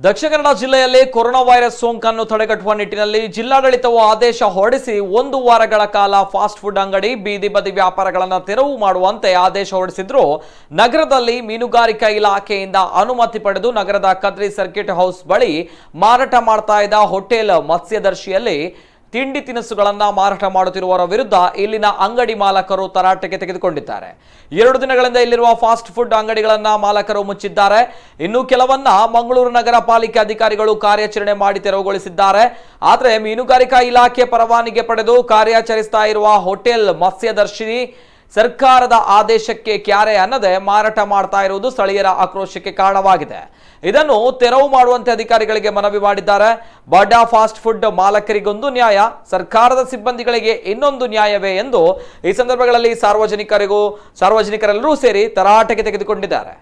ದಕ್ಷಿಣ ಕನ್ನಡ ಜಿಲ್ಲೆಯಲ್ಲಿ corona virus ಸೋಂಕನ್ನು ತಡೆಗಟ್ಟುವ ನಿಟ್ಟಿನಲ್ಲಿ ಜಿಲ್ಲಾಡಳಿತವು ಆದೇಶ ಹೊರಡಿಸಿ 1 ವಾರಗಳ ಕಾಲ ಫಾಸ್ಟ್ ಫುಡ್ ಅಂಗಡಿ ಬೀದಿ ಬದಿ ವ್ಯಾಪಾರಗಳನ್ನು ತೆರವು ಮಾಡುವಂತೆ ಆದೇಶ ಹೊರಡಿಸಿದ್ರು ನಗರದಲ್ಲಿ ಮೀನುಗಾರಿಕಾ ಇಲಾಖೆಯಿಂದ ಅನುಮತಿ ಪಡೆದು ನಗರದ ಕದ್ರಿ ಸರ್ಕಿಟ್ ಹೌಸ್ ಬಳಿ ಮಾರಾಟ ಮಾಡ್ತಾ ಇದ್ದ ಹೋಟೆಲ್ ಮತ್ಸ್ಯದರ್ಶಿಯಲ್ಲಿ ತಿಂಡಿ ತಿನಿಸುಗಳನ್ನ ಮಾರಾಟ ಮಾಡುತ್ತಿರುವವರ ವಿರುದ್ಧ ಇಲ್ಲಿನ ಅಂಗಡಿ ಮಾಲಕರು ತರಾಟೆಗೆ ತೆಗೆದುಕೊಂಡಿದ್ದಾರೆ. 2 ದಿನಗಳಿಂದ ಇಲ್ಲಿರುವ ಫಾಸ್ಟ್ ಫುಡ್ ಅಂಗಡಿಗಳನ್ನ ಮಾಲಕರು ಮುಚ್ಚಿದ್ದಾರೆ. ಇನ್ನು ಕೆಲವನ್ನ ಮಂಗಳೂರು ನಗರ ಪಾಲಿಕೆ ಅಧಿಕಾರಿಗಳು ಕಾರ್ಯಾಚರಣೆ ಮಾಡಿ ತೆರವುಗೊಳಿಸಿದ್ದಾರೆ. ಆದರೆ ಮೀನುಗಾರಿಕಾ ಇಲಾಖೆ ಪರವಾನಗಿ ಪಡೆದು ಕಾರ್ಯಾಚರಿಸ್ತಾ ಇರುವ ಹೋಟೆಲ್ ಮತ್ಸ್ಯದರ್ಶಿನಿ ಸರ್ಕಾರದ ಆದೇಶಕ್ಕೆ ಕ್ಯಾರೆ ಅನ್ನದೆ ಮಾರಾಟ ಮಾಡ್ತಾ ಇರುವುದು ಸ್ಥಳೀಯರ ಆಕ್ರೋಶಕ್ಕೆ ಕಾರಣವಾಗಿದೆ. ಇದನ್ನು ತೆರವು ಮಾಡುವಂತೆ ಅಧಿಕಾರಿಗಳಿಗೆ ಮನವಿ ಮಾಡಿದ್ದಾರೆ. ಬಡ ಫಾಸ್ಟ್ ಫುಡ್ ಮಾಲಕರಿಗೊಂದು ನ್ಯಾಯ, ಸರ್ಕಾರದ ಸಿಬ್ಬಂದಿಗಳಿಗೆ ಇನ್ನೊಂದು ನ್ಯಾಯವೇ ಎಂದು ಈ ಸಂದರ್ಭಗಳಲ್ಲಿ ಸಾರ್ವಜನಿಕರೆಲ್ಲರೂ ಸೇರಿ ತರಾಟೆಗೆ ತೆಗೆದುಕೊಂಡಿದ್ದಾರೆ.